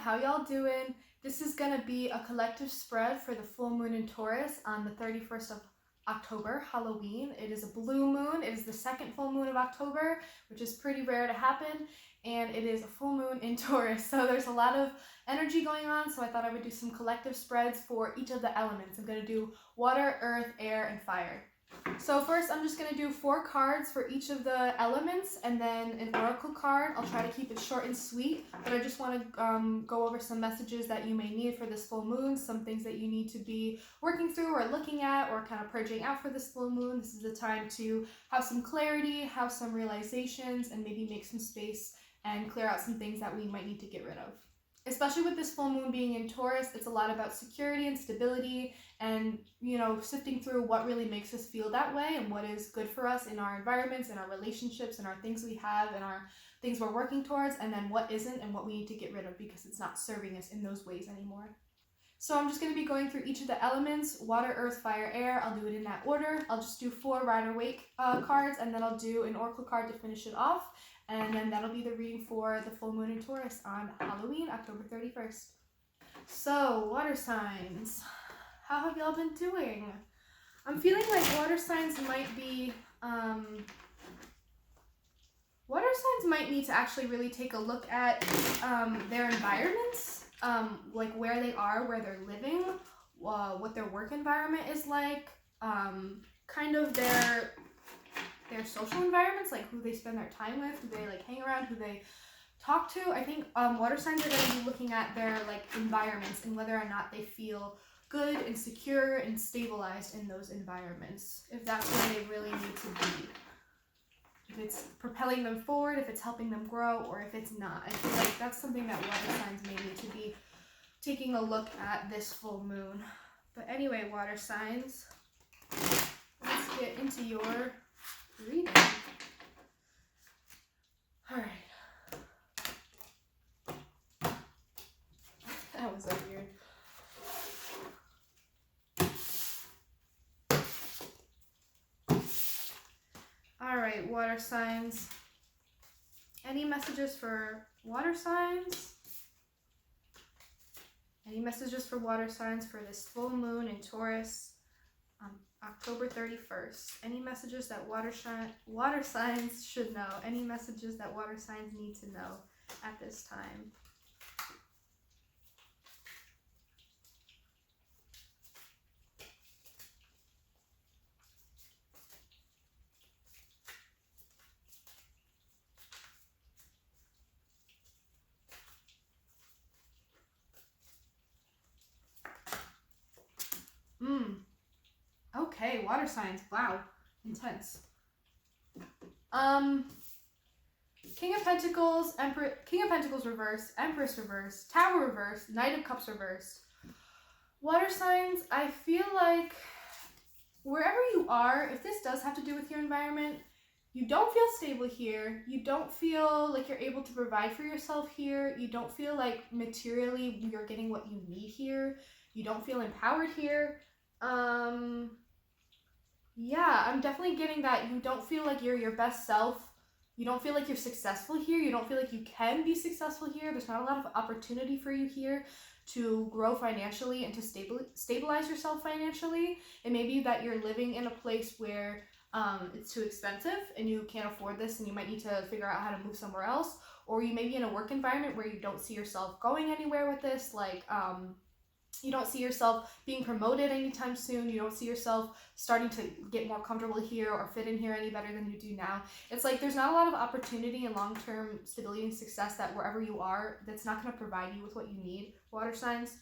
how y'all doing? This is gonna be a collective spread for the full moon in Taurus on the 31st of October, Halloween. It is a blue moon. It is the second full moon of October, which is pretty rare to happen, and it is a full moon in Taurus. So there's a lot of energy going on, so I thought I would do some collective spreads for each of the elements. I'm gonna do water, earth, air, and fire. So first I'm just going to do 4 cards for each of the elements and then an oracle card. I'll try to keep it short and sweet, but I just want to go over some messages that you may need for this full moon, some things that you need to be working through or looking at or kind of purging out for this full moon. This is the time to have some clarity, have some realizations, and maybe make some space and clear out some things that we might need to get rid of. Especially with this full moon being in Taurus, it's a lot about security and stability and, sifting through what really makes us feel that way and what is good for us in our environments, in our relationships, in our things we have, and our things we're working towards, and then what isn't and what we need to get rid of because it's not serving us in those ways anymore. So I'm just going to be going through each of the elements, water, earth, fire, air. I'll do it in that order. I'll just do 4 Rider-Waite cards, and then I'll do an oracle card to finish it off. And then that'll be the reading for the full moon in Taurus on Halloween, October 31st. So, water signs. How have y'all been doing? I'm feeling like water signs might be, need to actually really take a look at their environments, like where they are, where they're living, what their work environment is like, kind of their social environments, like who they spend their time with, who they hang around, who they talk to. I think water signs are going to be looking at their environments and whether or not they feel good and secure and stabilized in those environments, if that's where they really need to be. If it's propelling them forward, if it's helping them grow, or if it's not. I feel like that's something that water signs may need to be taking a look at this full moon. But anyway, water signs, let's get into your reading. Alright. That was so weird. Alright, water signs. Any messages for water signs? Any messages for water signs for this full moon in Taurus? October 31st. Any messages that water signs should know? Any messages that water signs need to know at this time? Okay, water signs. Wow. Intense. King of Pentacles, King of Pentacles reversed, Empress reversed, Tower reversed, Knight of Cups reversed. Water signs, I feel like wherever you are, if this does have to do with your environment, you don't feel stable here. You don't feel like you're able to provide for yourself here. You don't feel like materially you're getting what you need here. You don't feel empowered here. Yeah, I'm definitely getting that you don't feel like you're your best self. You don't feel like you're successful here. You don't feel like you can be successful here. There's not a lot of opportunity for you here to grow financially and to stabilize yourself financially. It may be that you're living in a place where it's too expensive and you can't afford this and you might need to figure out how to move somewhere else. Or you may be in a work environment where you don't see yourself going anywhere with this, you don't see yourself being promoted anytime soon. You don't see yourself starting to get more comfortable here or fit in here any better than you do now. It's like there's not a lot of opportunity and long-term stability and success that wherever you are, that's not going to provide you with what you need, water signs.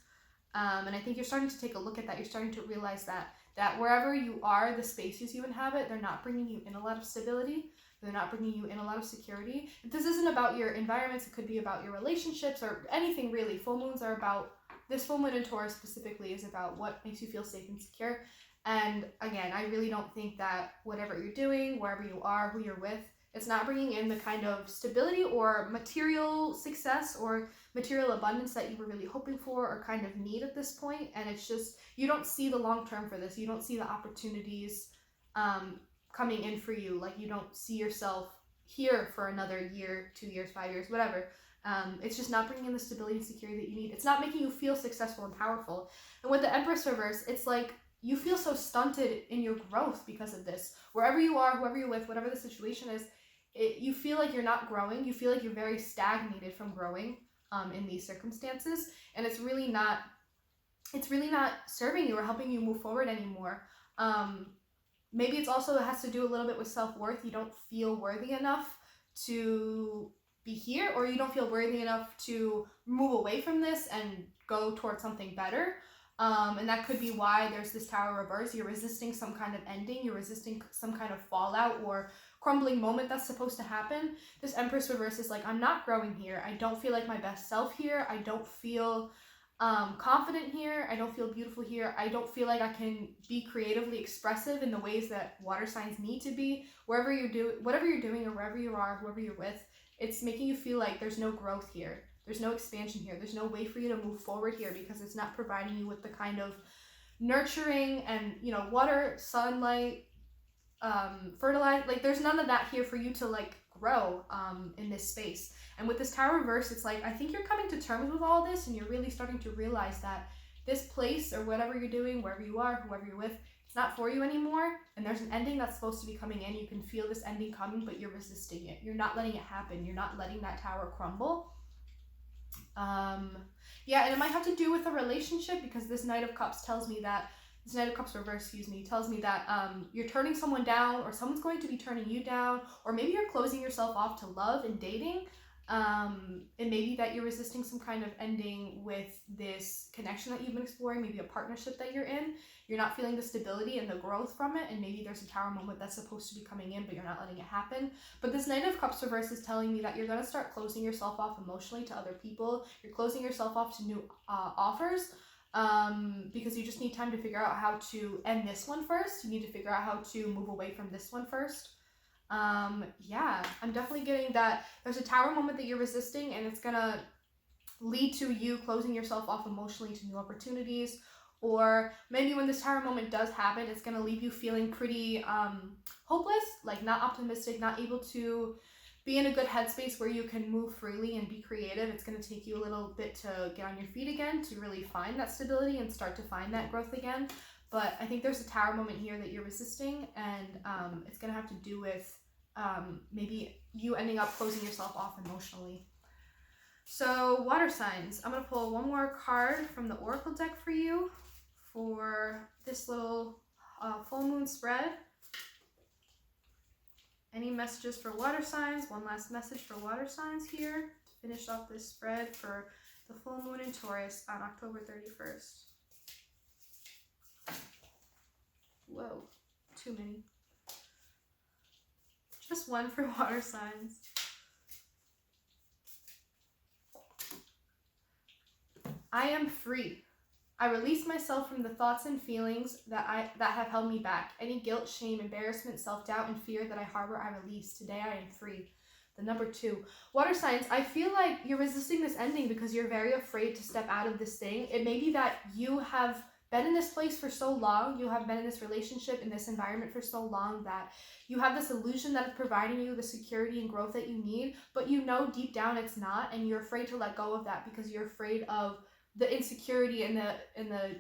And I think you're starting to take a look at that. You're starting to realize that wherever you are, the spaces you inhabit, they're not bringing you in a lot of stability. They're not bringing you in a lot of security. If this isn't about your environments, it could be about your relationships or anything really. Full moons are about, this full moon in Taurus specifically is about what makes you feel safe and secure. And again, I really don't think that whatever you're doing, wherever you are, who you're with, it's not bringing in the kind of stability or material success or material abundance that you were really hoping for or kind of need at this point. And it's just, you don't see the long term for this. You don't see the opportunities coming in for you. Like you don't see yourself here for another year, 2 years, 5 years, whatever. It's just not bringing in the stability and security that you need. It's not making you feel successful and powerful. And with the Empress reverse, it's like you feel so stunted in your growth because of this. Wherever you are, whoever you're with, whatever the situation is, you feel like you're not growing. You feel like you're very stagnated from growing in these circumstances, and it's really not serving you or helping you move forward anymore. Maybe it has to do a little bit with self-worth. You don't feel worthy enough to be here, or you don't feel worthy enough to move away from this and go towards something better. And that could be why there's this Tower reverse. You're resisting some kind of ending. You're resisting some kind of fallout or crumbling moment that's supposed to happen. This Empress reverse is like, I'm not growing here. I don't feel like my best self here. I don't feel confident here. I don't feel beautiful here. I don't feel like I can be creatively expressive in the ways that water signs need to be. Whatever you're doing or wherever you are, whoever you're with, it's making you feel like there's no growth here. There's no expansion here. There's no way for you to move forward here because it's not providing you with the kind of nurturing and, water, sunlight, fertilize. Like, there's none of that here for you to like grow in this space. And with this Tower reverse, it's like, I think you're coming to terms with all this and you're really starting to realize that this place or whatever you're doing, wherever you are, whoever you're with, it's not for you anymore. And there's an ending that's supposed to be coming in. You can feel this ending coming, but you're resisting it. You're not letting it happen. You're not letting that tower crumble. Yeah, and it might have to do with a relationship, because this Knight of Cups tells me that, this Knight of Cups reverse, tells me that you're turning someone down, or someone's going to be turning you down, or maybe you're closing yourself off to love and dating. And maybe that you're resisting some kind of ending with this connection that you've been exploring, maybe a partnership that you're in. You're not feeling the stability and the growth from it, and maybe there's a Tower moment that's supposed to be coming in, but you're not letting it happen. But this Knight of Cups reverse is telling me that you're going to start closing yourself off emotionally to other people. You're closing yourself off to new offers, because you just need time to figure out how to end this one first. You need to figure out how to move away from this one first. Yeah, I'm definitely getting that there's a Tower moment that you're resisting, and it's gonna lead to you closing yourself off emotionally to new opportunities. Or maybe when this Tower moment does happen, it's gonna leave you feeling pretty hopeless, like not optimistic, not able to be in a good headspace where you can move freely and be creative. It's gonna take you a little bit to get on your feet again, to really find that stability and start to find that growth again. But I think there's a Tower moment here that you're resisting, and it's going to have to do with maybe you ending up closing yourself off emotionally. So, water signs. I'm going to pull one more card from the Oracle deck for you for this little full moon spread. Any messages for water signs? One last message for water signs here to finish off this spread for the full moon in Taurus on October 31st. Whoa, too many. Just one for water signs. I am free. I release myself from the thoughts and feelings that have held me back. Any guilt, shame, embarrassment, self-doubt, and fear that I harbor, I release. Today I am free. The number 2. Water signs, I feel like you're resisting this ending because you're very afraid to step out of this thing. It may be that you have been in this place for so long, you have been in this relationship, in this environment for so long, that you have this illusion that it's providing you the security and growth that you need, but you know deep down it's not, and you're afraid to let go of that because you're afraid of the insecurity and the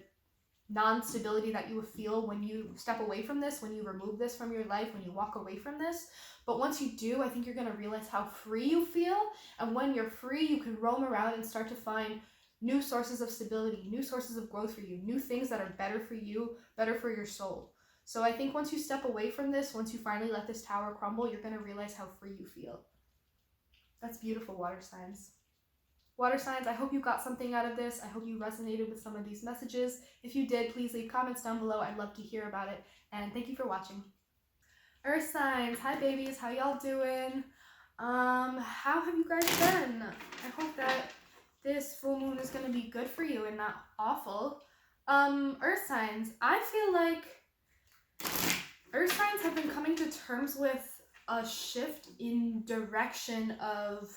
non-stability that you will feel when you step away from this, when you remove this from your life, when you walk away from this. But once you do, I think you're going to realize how free you feel, and when you're free, you can roam around and start to find new sources of stability, new sources of growth for you, new things that are better for you, better for your soul. So I think once you step away from this, once you finally let this tower crumble, you're going to realize how free you feel. That's beautiful, water signs. Water signs, I hope you got something out of this. I hope you resonated with some of these messages. If you did, please leave comments down below. I'd love to hear about it. And thank you for watching. Earth signs, hi babies, how y'all doing? How have you guys been? I hope that this full moon is going to be good for you and not awful. Earth signs, I feel like Earth signs have been coming to terms with a shift in direction of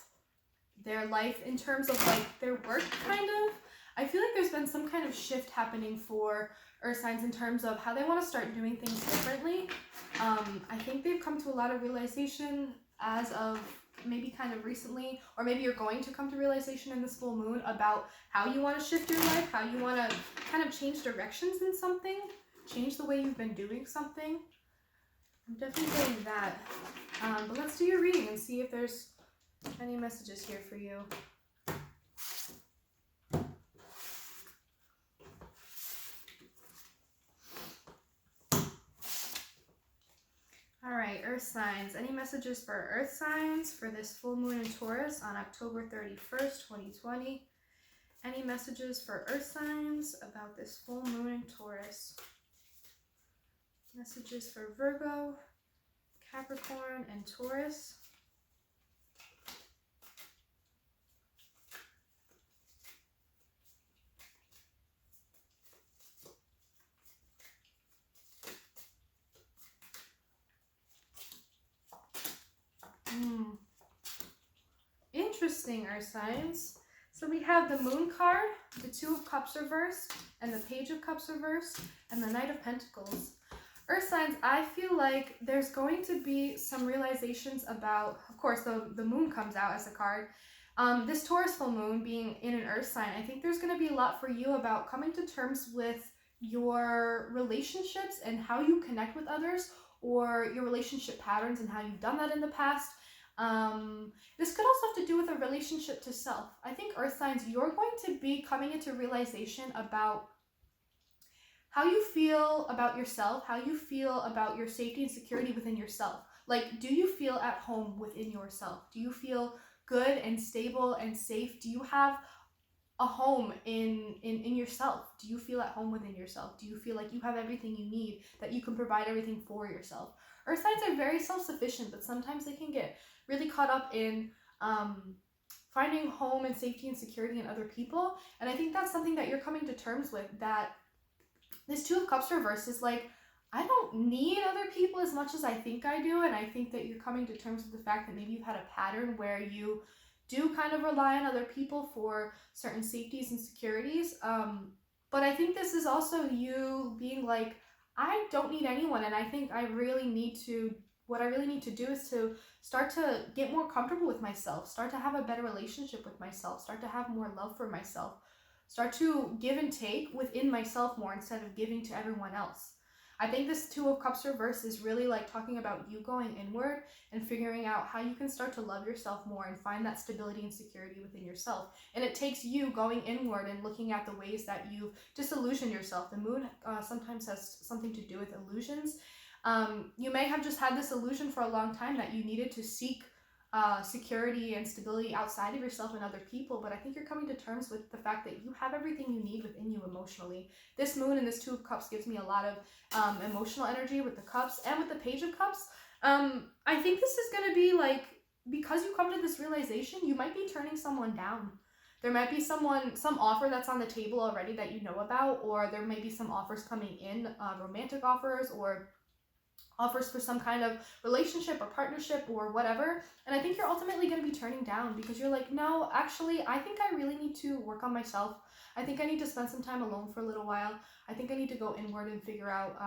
their life in terms of like their work, kind of. I feel like there's been some kind of shift happening for Earth signs in terms of how they want to start doing things differently. I think they've come to a lot of realization as of maybe kind of recently, or maybe you're going to come to realization in this full moon about how you want to shift your life, how you want to kind of change directions in something, change the way you've been doing something. I'm definitely getting that. But let's do your reading and see if there's any messages here for you. All right, Earth signs. Any messages for Earth signs for this full moon in Taurus on October 31st, 2020? Any messages for Earth signs about this full moon in Taurus? Messages for Virgo, Capricorn, and Taurus. Interesting, Earth signs. So we have the Moon card, the Two of Cups reversed, and the Page of Cups reversed, and the Knight of Pentacles. Earth signs, I feel like there's going to be some realizations about, of course, the Moon comes out as a card. This Taurus full moon being in an Earth sign, I think there's going to be a lot for you about coming to terms with your relationships and how you connect with others, or your relationship patterns and how you've done that in the past. This could also have to do with a relationship to self. I think Earth signs, you're going to be coming into realization about how you feel about yourself, how you feel about your safety and security within yourself. Like, do you feel at home within yourself? Do you feel good and stable and safe? Do you have a home in yourself? Do you feel at home within yourself? Do you feel like you have everything you need, that you can provide everything for yourself? Earth signs are very self-sufficient, but sometimes they can get really caught up in finding home and safety and security in other people. And I think that's something that you're coming to terms with, that this Two of Cups reverse is like, I don't need other people as much as I think I do. And I think that you're coming to terms with the fact that maybe you've had a pattern where you do kind of rely on other people for certain safeties and securities. But I think this is also you being like, I don't need anyone. And I think what I really need to do is to start to get more comfortable with myself, start to have a better relationship with myself, start to have more love for myself, start to give and take within myself more instead of giving to everyone else. I think this Two of Cups reverse is really like talking about you going inward and figuring out how you can start to love yourself more and find that stability and security within yourself. And it takes you going inward and looking at the ways that you've disillusioned yourself. The moon sometimes has something to do with illusions. You may have just had this illusion for a long time that you needed to seek security and stability outside of yourself and other people, but I think you're coming to terms with the fact that you have everything you need within you emotionally. This moon and this Two of Cups gives me a lot of emotional energy with the cups and with the Page of Cups. I think this is going to be like, because you come to this realization, you might be turning someone down. There might be some offer that's on the table already that you know about, or there may be some offers coming in, romantic offers or offers for some kind of relationship or partnership or whatever. And I think you're ultimately going to be turning down because you're like, no, actually, I think I really need to work on myself. I think I need to spend some time alone for a little while. I think I need to go inward and figure out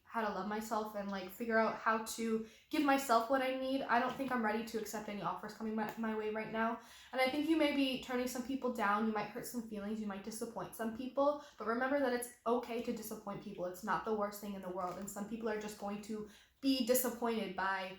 how to love myself and like figure out how to give myself what I need. I don't think I'm ready to accept any offers coming my way right now. And I think you may be turning some people down. You might hurt some feelings. You might disappoint some people. But remember that it's okay to disappoint people. It's not the worst thing in the world. And some people are just going to be disappointed by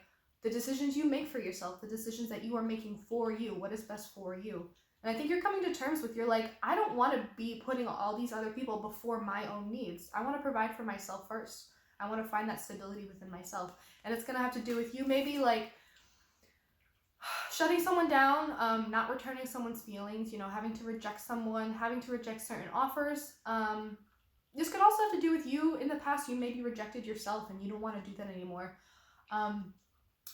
the decisions you make for yourself, the decisions that you are making for you, what is best for you. And I think you're coming to terms with, you're like, I don't want to be putting all these other people before my own needs. I want to provide for myself first. I want to find that stability within myself. And it's going to have to do with you maybe like shutting someone down, not returning someone's feelings, having to reject someone, having to reject certain offers. This could also have to do with you in the past. You maybe rejected yourself and you don't want to do that anymore.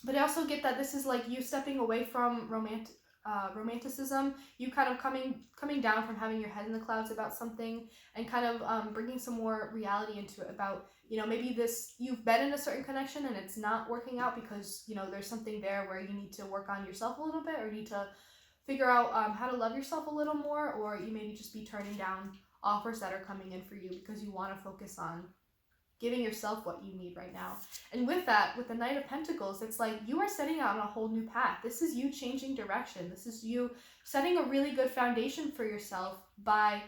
But I also get that this is like you stepping away from romanticism, you kind of coming down from having your head in the clouds about something and kind of bringing some more reality into it about, maybe you've been in a certain connection and it's not working out because, there's something there where you need to work on yourself a little bit, or you need to figure out how to love yourself a little more, or you maybe just be turning down offers that are coming in for you because you want to focus on giving yourself what you need right now. And with that, with the Knight of Pentacles, it's like you are setting out on a whole new path. This is you changing direction. This is you setting a really good foundation for yourself by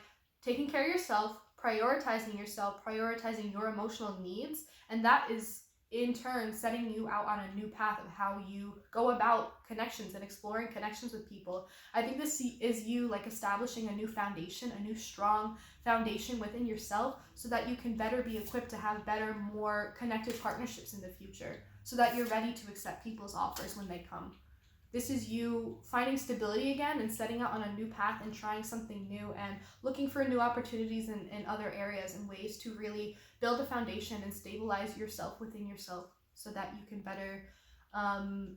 taking care of yourself, prioritizing your emotional needs. And that is in turn setting you out on a new path of how you go about connections and exploring connections with people. I think this is you like establishing a new foundation, a new strong foundation within yourself, so that you can better be equipped to have better, more connected partnerships in the future, so that you're ready to accept people's offers when they come. This is you finding stability again and setting out on a new path and trying something new and looking for new opportunities in other areas and ways to really build a foundation and stabilize yourself within yourself, so that you can better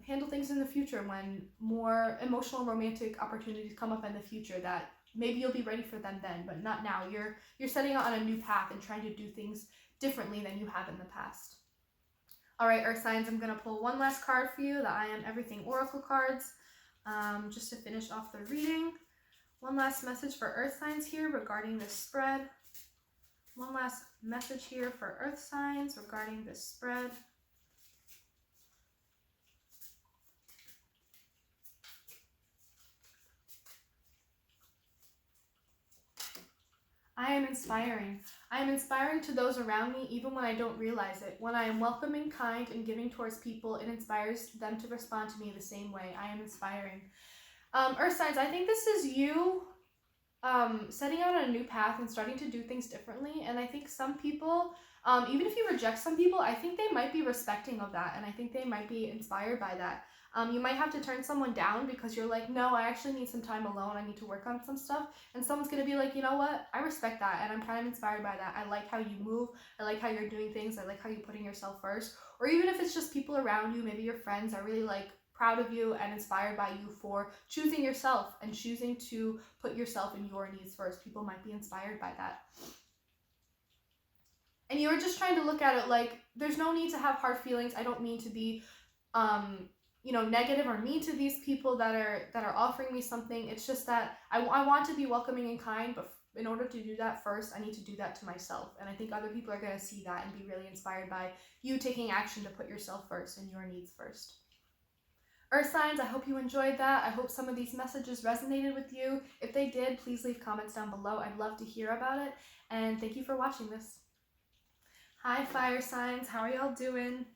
handle things in the future when more emotional romantic opportunities come up in the future, that maybe you'll be ready for them then, but not now. You're setting out on a new path and trying to do things differently than you have in the past. All right, Earth signs, I'm going to pull one last card for you, the I Am Everything Oracle cards, just to finish off the reading. One last message for Earth signs here regarding this spread. One last message here for Earth signs regarding this spread. I am inspiring. I am inspiring to those around me even when I don't realize it. When I am welcoming, kind, and giving towards people, it inspires them to respond to me the same way. I am inspiring. Earth signs, I think this is you setting out on a new path and starting to do things differently. And I think some people, even if you reject some people, I think they might be respecting of that, and I think they might be inspired by that. You might have to turn someone down because you're like, no, I actually need some time alone. I need to work on some stuff. And someone's going to be like, you know what? I respect that. And I'm kind of inspired by that. I like how you move. I like how you're doing things. I like how you're putting yourself first. Or even if it's just people around you, maybe your friends are really like proud of you and inspired by you for choosing yourself and choosing to put yourself and your needs first. People might be inspired by that. And you're just trying to look at it like, there's no need to have hard feelings. I don't mean to be, negative or mean to these people that are offering me something. It's just that I want to be welcoming and kind, but in order to do that first, I need to do that to myself. And I think other people are going to see that and be really inspired by you taking action to put yourself first and your needs first. Earth signs, I hope you enjoyed that. I hope some of these messages resonated with you. If they did, please leave comments down below. I'd love to hear about it. And thank you for watching this. Hi, fire signs. How are y'all doing?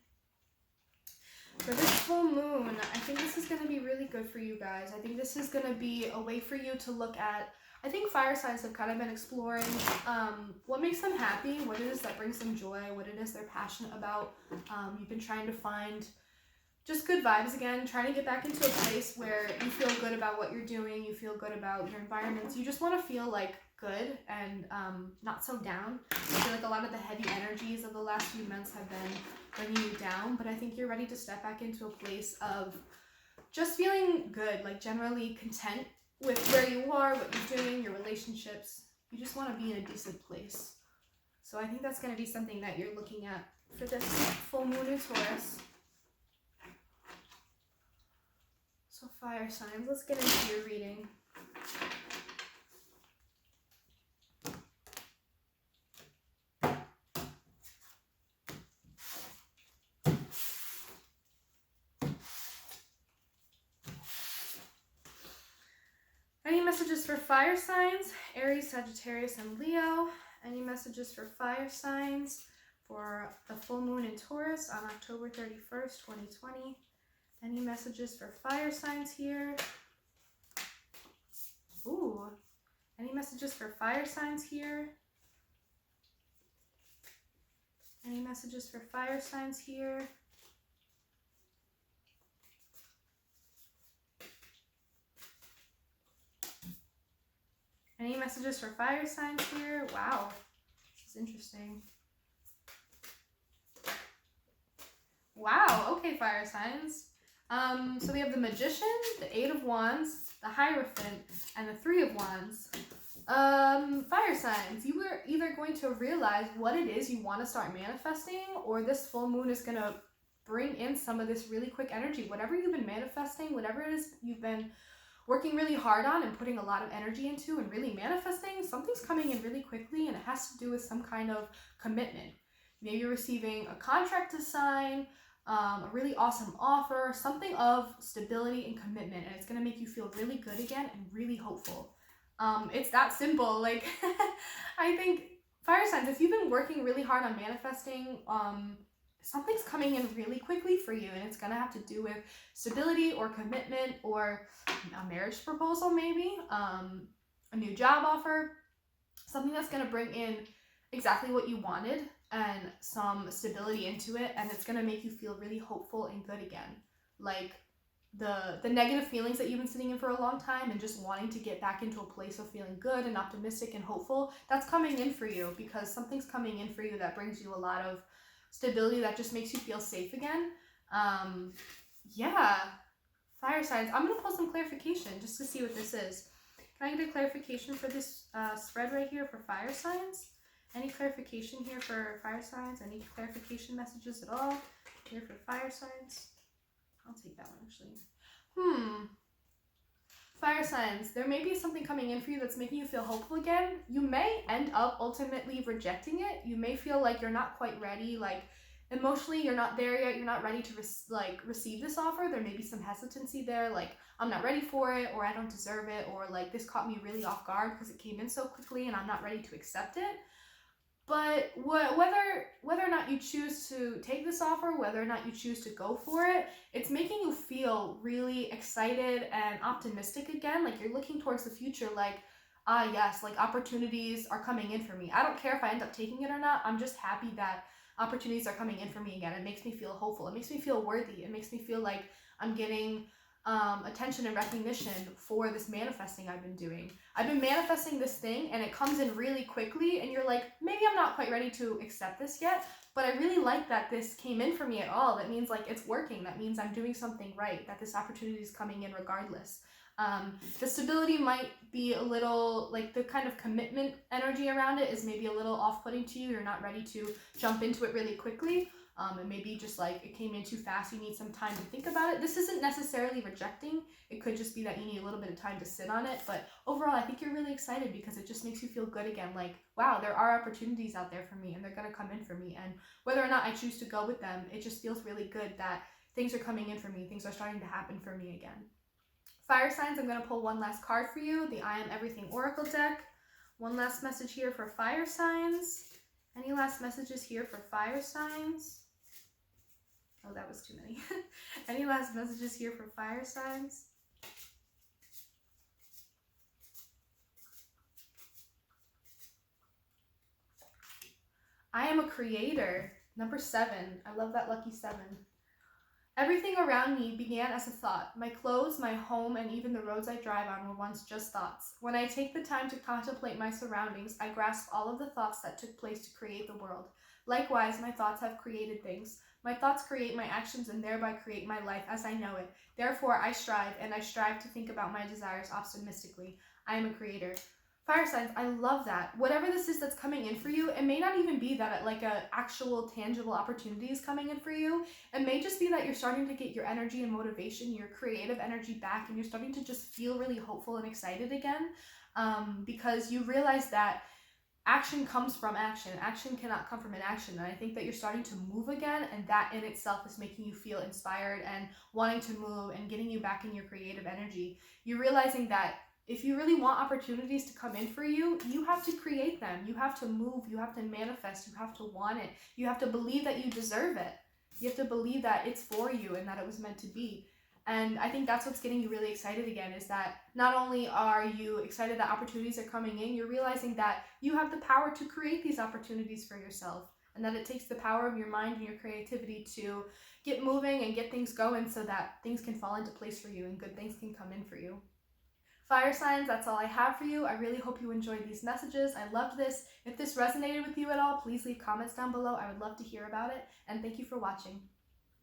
For this full moon, I think this is going to be really good for you guys. I think this is going to be a way for you to look at, I think fire signs have kind of been exploring what makes them happy, what it is that brings them joy, what it is they're passionate about. You've been trying to find just good vibes again, trying to get back into a place where you feel good about what you're doing, you feel good about your environments, you just want to feel like good and not so down. I feel like a lot of the heavy energies of the last few months have been bringing you down, but I think you're ready to step back into a place of just feeling good, like generally content with where you are, what you're doing, your relationships. You just want to be in a decent place. So I think that's going to be something that you're looking at for this full moon in Taurus. So fire signs, let's get into your reading. Any messages for fire signs? Aries, Sagittarius, and Leo. Any messages for fire signs for the full moon in Taurus on October 31st, 2020? Any messages for fire signs here? Ooh. Any messages for fire signs here? Any messages for fire signs here? Any messages for fire signs here? Wow, this is interesting. Wow, okay, fire signs. So we have the Magician, the Eight of Wands, the Hierophant, and the Three of Wands. Fire signs, you are either going to realize what it is you want to start manifesting, or this full moon is going to bring in some of this really quick energy. Whatever you've been manifesting, whatever it is you've been working really hard on and putting a lot of energy into and really manifesting, something's coming in really quickly, and it has to do with some kind of commitment. Maybe you're receiving a contract to sign, a really awesome offer, something of stability and commitment, and it's going to make you feel really good again and really hopeful. It's that simple. Like, I think fire signs, if you've been working really hard on manifesting, something's coming in really quickly for you, and it's going to have to do with stability or commitment or a marriage proposal, maybe, a new job offer, something that's going to bring in exactly what you wanted and some stability into it, and it's going to make you feel really hopeful and good again. Like, the negative feelings that you've been sitting in for a long time and just wanting to get back into a place of feeling good and optimistic and hopeful, that's coming in for you, because something's coming in for you that brings you a lot of stability, that just makes you feel safe again. Yeah, fire signs. I'm going to pull some clarification just to see what this is. Can I get a clarification for this spread right here for fire signs? Any clarification here for fire signs? Any clarification messages at all here for fire signs? I'll take that one, actually. Fire signs, there may be something coming in for you that's making you feel hopeful again. You may end up ultimately rejecting it. You may feel like you're not quite ready, like emotionally you're not there yet, you're not ready to receive this offer. There may be some hesitancy there, like I'm not ready for it, or I don't deserve it, or like this caught me really off guard because it came in so quickly and I'm not ready to accept it. But whether or not you choose to take this offer, whether or not you choose to go for it, it's making you feel really excited and optimistic again. Like you're looking towards the future, like, yes, like opportunities are coming in for me. I don't care if I end up taking it or not. I'm just happy that opportunities are coming in for me again. It makes me feel hopeful. It makes me feel worthy. It makes me feel like I'm getting attention and recognition for this manifesting I've been doing. I've been manifesting this thing and it comes in really quickly and you're like, maybe I'm not quite ready to accept this yet, but I really like that this came in for me at all. That means like it's working. That means I'm doing something right, that this opportunity is coming in regardless. The stability might be a little, like the kind of commitment energy around it is maybe a little off-putting to you. You're not ready to jump into it really quickly. And maybe just like it came in too fast, you need some time to think about it. This isn't necessarily rejecting. It could just be that you need a little bit of time to sit on it. But overall, I think you're really excited because it just makes you feel good again. Like, wow, there are opportunities out there for me and they're going to come in for me. And whether or not I choose to go with them, it just feels really good that things are coming in for me. Things are starting to happen for me again. Fire signs, I'm going to pull one last card for you, the I Am Everything Oracle deck. One last message here for fire signs. Any last messages here for fire signs? Oh, that was too many. Any last messages here for fire signs? I am a creator. Number 7. I love that lucky 7. Everything around me began as a thought. My clothes, my home, and even the roads I drive on were once just thoughts. When I take the time to contemplate my surroundings, I grasp all of the thoughts that took place to create the world. Likewise, my thoughts have created things. My thoughts create my actions and thereby create my life as I know it. Therefore, I strive, and I strive to think about my desires optimistically. I am a creator. Fire signs, I love that. Whatever this is that's coming in for you, it may not even be that like a actual tangible opportunity is coming in for you. It may just be that you're starting to get your energy and motivation, your creative energy back, and you're starting to just feel really hopeful and excited again, because you realize that action comes from action. Action cannot come from inaction. And I think that you're starting to move again, and that in itself is making you feel inspired and wanting to move and getting you back in your creative energy. You're realizing that if you really want opportunities to come in for you, you have to create them. You have to move. You have to manifest. You have to want it. You have to believe that you deserve it. You have to believe that it's for you and that it was meant to be. And I think that's what's getting you really excited again, is that not only are you excited that opportunities are coming in, you're realizing that you have the power to create these opportunities for yourself, and that it takes the power of your mind and your creativity to get moving and get things going so that things can fall into place for you and good things can come in for you. Fire signs, that's all I have for you. I really hope you enjoyed these messages. I loved this. If this resonated with you at all, please leave comments down below. I would love to hear about it. And thank you for watching.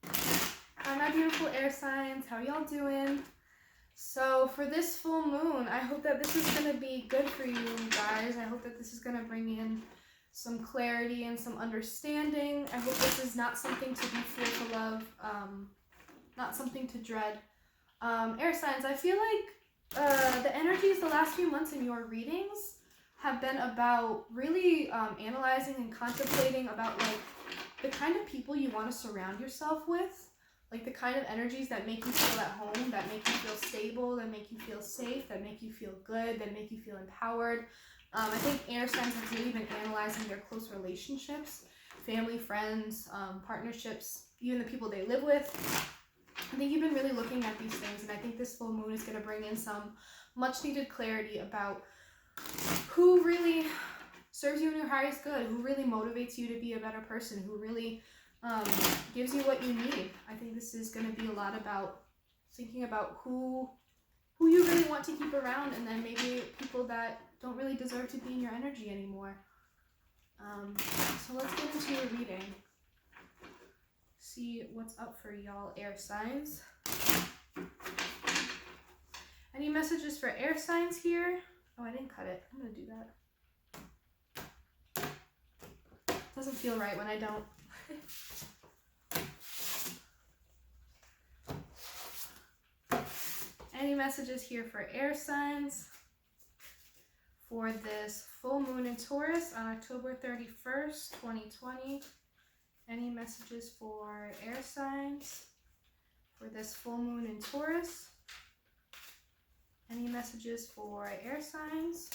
Hi, my beautiful air signs. How y'all doing? So for this full moon, I hope that this is going to be good for you guys. I hope that this is going to bring in some clarity and some understanding. I hope this is not something to be fearful of, not something to dread. Air signs, I feel like the energies the last few months in your readings have been about really analyzing and contemplating about like the kind of people you want to surround yourself with, like the kind of energies that make you feel at home, that make you feel stable, that make you feel safe, that make you feel good, that make you feel empowered. I think air signs have really been analyzing their close relationships, family, friends, partnerships, even the people they live with. I think you've been really looking at these things, and I think this full moon is going to bring in some much needed clarity about who really serves you in your highest good, who really motivates you to be a better person, who really gives you what you need. I think this is going to be a lot about thinking about who you really want to keep around, and then maybe people that don't really deserve to be in your energy anymore. So let's get into your reading. See what's up for y'all air signs. Any messages for air signs here? Oh, I didn't cut it. I'm going to do that. Doesn't feel right when I don't. Any messages here for air signs for this full moon in Taurus on October 31st, 2020? Any messages for air signs for this full moon in Taurus? Any messages for air signs?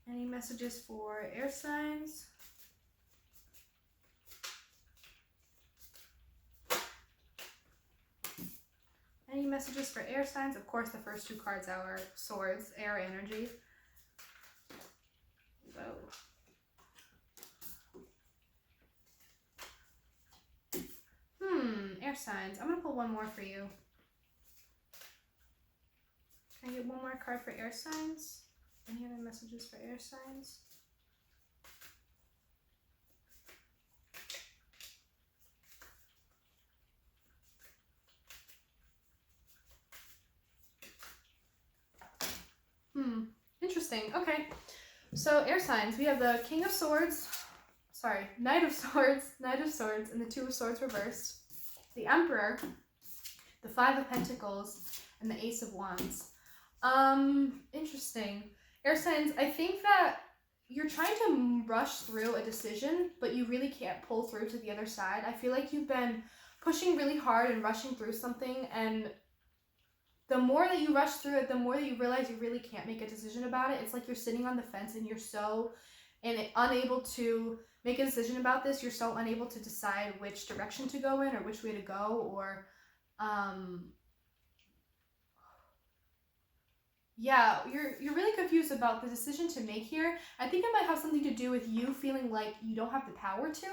Any messages for air signs? Any messages for air signs? Of course, the first two cards are swords, air energy. Whoa. Air signs. I'm going to pull one more for you. Can I get one more card for air signs? Any other messages for air signs? Interesting. Okay. So air signs, we have the King of Swords, Knight of Swords, and the Two of Swords reversed, the Emperor, the Five of Pentacles, and the Ace of Wands. Interesting. Air signs, I think that you're trying to rush through a decision, but you really can't pull through to the other side. I feel like you've been pushing really hard and rushing through something, and the more that you rush through it, the more that you realize you really can't make a decision about it. It's like you're sitting on the fence and you're so unable to make a decision about this. You're so unable to decide which direction to go in or which way to go, or yeah, you're really confused about the decision to make here. I think it might have something to do with you feeling like you don't have the power to.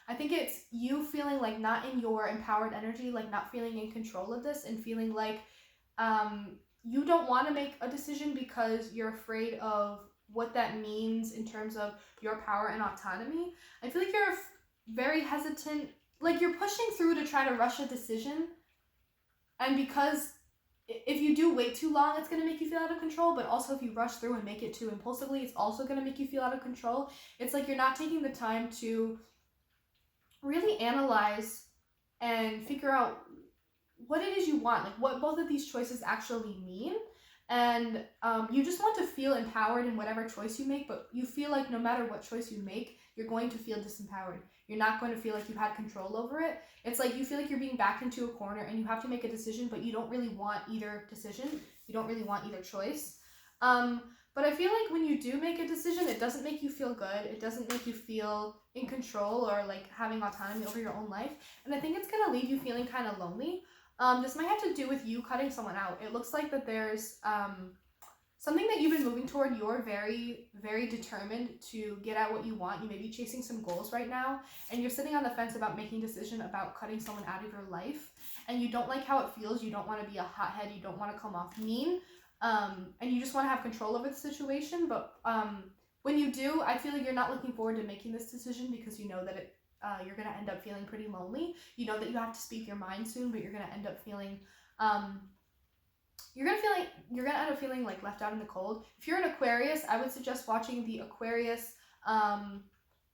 I think it's you feeling like not in your empowered energy, like not feeling in control of this, and feeling like you don't want to make a decision because you're afraid of what that means in terms of your power and autonomy. I feel like you're very hesitant, like you're pushing through to try to rush a decision, and because if you do wait too long, it's going to make you feel out of control, but also if you rush through and make it too impulsively, it's also going to make you feel out of control. It's like you're not taking the time to really analyze and figure out what it is you want, like what both of these choices actually mean. And you just want to feel empowered in whatever choice you make, but you feel like no matter what choice you make, you're going to feel disempowered. You're not going to feel like you had control over it. It's like you feel like you're being backed into a corner and you have to make a decision, but you don't really want either decision. You don't really want either choice. But I feel like when you do make a decision, it doesn't make you feel good. It doesn't make you feel in control or like having autonomy over your own life. And I think it's going to leave you feeling kind of lonely. This might have to do with you cutting someone out. It looks like that there's something that you've been moving toward. You're very, very determined to get at what you want. You may be chasing some goals right now, and you're sitting on the fence about making a decision about cutting someone out of your life, and you don't like how it feels. You don't want to be a hothead. You don't want to come off mean, and you just want to have control over the situation. But when you do, I feel like you're not looking forward to making this decision because you know that you're going to end up feeling pretty lonely. You know that you have to speak your mind soon, but you're going to end up feeling you're gonna end up feeling like left out in the cold. If you're an Aquarius, I would suggest watching the Aquarius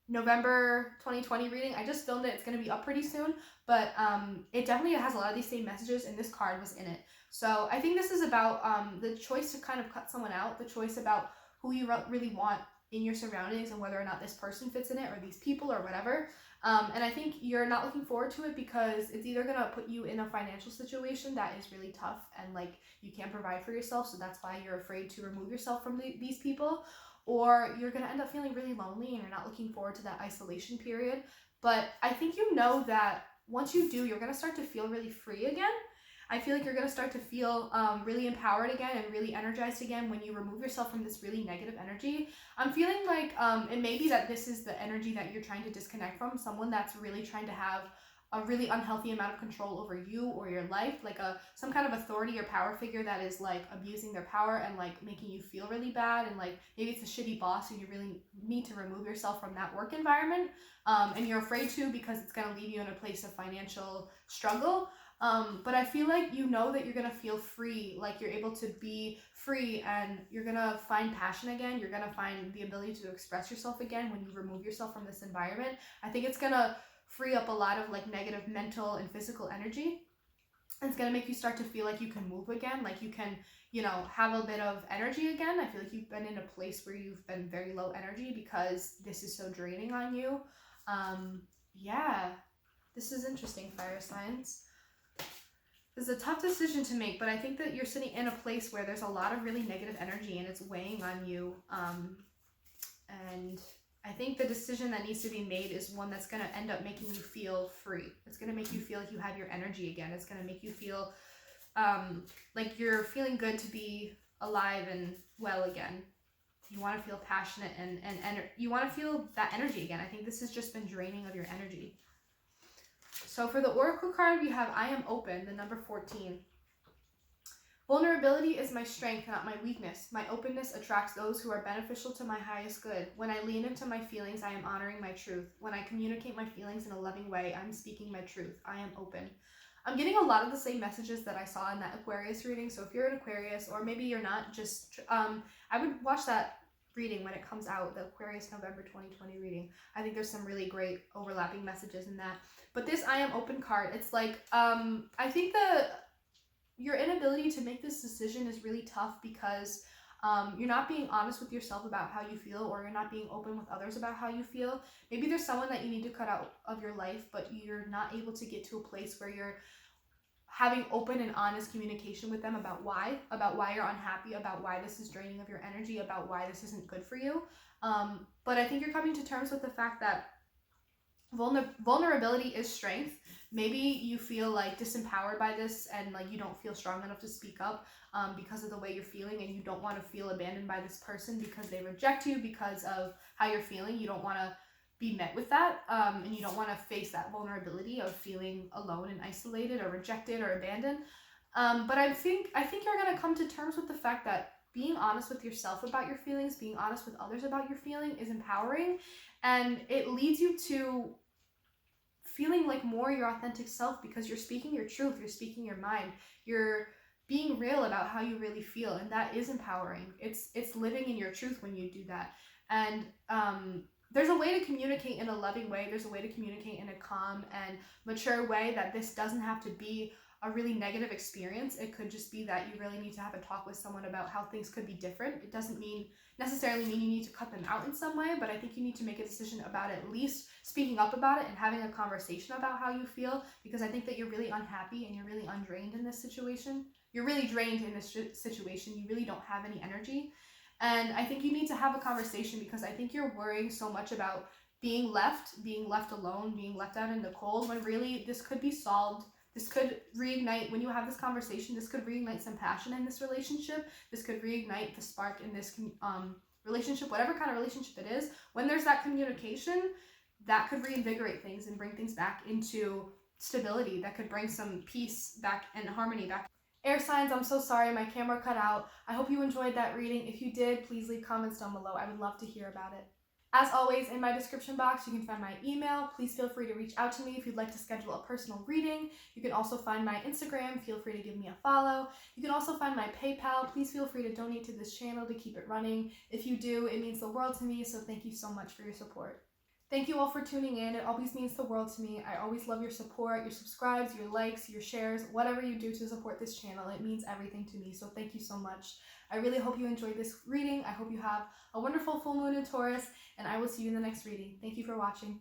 November 2020 reading. I just filmed it. It's going to be up pretty soon, but it definitely has a lot of these same messages, and this card was in it. So I think this is about the choice to kind of cut someone out, the choice about who you really want in your surroundings and whether or not this person fits in it or these people or whatever. And I think you're not looking forward to it because it's either going to put you in a financial situation that is really tough and like you can't provide for yourself, so that's why you're afraid to remove yourself from these people, or you're going to end up feeling really lonely and you're not looking forward to that isolation period. But I think you know that once you do, you're going to start to feel really free again. I feel like you're going to start to feel really empowered again and really energized again when you remove yourself from this really negative energy. I'm feeling like it may be that this is the energy that you're trying to disconnect from, someone that's really trying to have a really unhealthy amount of control over you or your life, like some kind of authority or power figure that is like abusing their power and like making you feel really bad, and like maybe it's a shitty boss and you really need to remove yourself from that work environment, and you're afraid to because it's going to leave you in a place of financial struggle. But I feel like you know that you're going to feel free, like you're able to be free and you're going to find passion again. You're going to find the ability to express yourself again when you remove yourself from this environment. I think it's going to free up a lot of like negative mental and physical energy. It's going to make you start to feel like you can move again, like you can, you know, have a bit of energy again. I feel like you've been in a place where you've been very low energy because this is so draining on you. Yeah, this is interesting, fire signs. This is a tough decision to make, but I think that you're sitting in a place where there's a lot of really negative energy and it's weighing on you. And I think the decision that needs to be made is one that's going to end up making you feel free. It's going to make you feel like you have your energy again. It's going to make you feel like you're feeling good to be alive and well again. You want to feel passionate and you want to feel that energy again. I think this has just been draining of your energy. So for the Oracle card, we have I am open, the number 14. Vulnerability is my strength, not my weakness. My openness attracts those who are beneficial to my highest good. When I lean into my feelings, I am honoring my truth. When I communicate my feelings in a loving way, I'm speaking my truth. I am open. I'm getting a lot of the same messages that I saw in that Aquarius reading. So if you're an Aquarius, or maybe you're not, just I would watch that reading when it comes out, the Aquarius November 2020 reading. I think there's some really great overlapping messages in that. But this I am open card, it's like, I think your inability to make this decision is really tough because you're not being honest with yourself about how you feel, or you're not being open with others about how you feel. Maybe there's someone that you need to cut out of your life, but you're not able to get to a place where you're having open and honest communication with them about why you're unhappy, about why this is draining of your energy, about why this isn't good for you. But I think you're coming to terms with the fact that vulnerability is strength. Maybe you feel like disempowered by this and like you don't feel strong enough to speak up because of the way you're feeling, and you don't want to feel abandoned by this person because they reject you because of how you're feeling. You don't want to be met with that, and you don't want to face that vulnerability of feeling alone and isolated or rejected or abandoned. But I think you're going to come to terms with the fact that being honest with yourself about your feelings, being honest with others about your feeling is empowering, and it leads you to feeling like more your authentic self because you're speaking your truth, you're speaking your mind, you're being real about how you really feel, and that is empowering. It's living in your truth when you do that. And there's a way to communicate in a loving way. There's a way to communicate in a calm and mature way that this doesn't have to be a really negative experience. It could just be that you really need to have a talk with someone about how things could be different. It doesn't necessarily mean you need to cut them out in some way, but I think you need to make a decision about at least speaking up about it and having a conversation about how you feel, because I think that you're really unhappy and you're really undrained in this situation. You're really drained in this situation. You really don't have any energy. And I think you need to have a conversation, because I think you're worrying so much about being left alone, being left out in the cold, when really this could be solved. This could reignite, when you have this conversation, this could reignite some passion in this relationship. This could reignite the spark in this relationship, whatever kind of relationship it is. When there's that communication, that could reinvigorate things and bring things back into stability. That could bring some peace back and harmony back. Air signs, I'm so sorry, my camera cut out. I hope you enjoyed that reading. If you did, please leave comments down below. I would love to hear about it. As always, in my description box, you can find my email. Please feel free to reach out to me if you'd like to schedule a personal reading. You can also find my Instagram. Feel free to give me a follow. You can also find my PayPal. Please feel free to donate to this channel to keep it running. If you do, it means the world to me, so thank you so much for your support. Thank you all for tuning in. It always means the world to me. I always love your support, your subscribes, your likes, your shares, whatever you do to support this channel. It means everything to me, so thank you so much. I really hope you enjoyed this reading. I hope you have a wonderful full moon in Taurus, and I will see you in the next reading. Thank you for watching.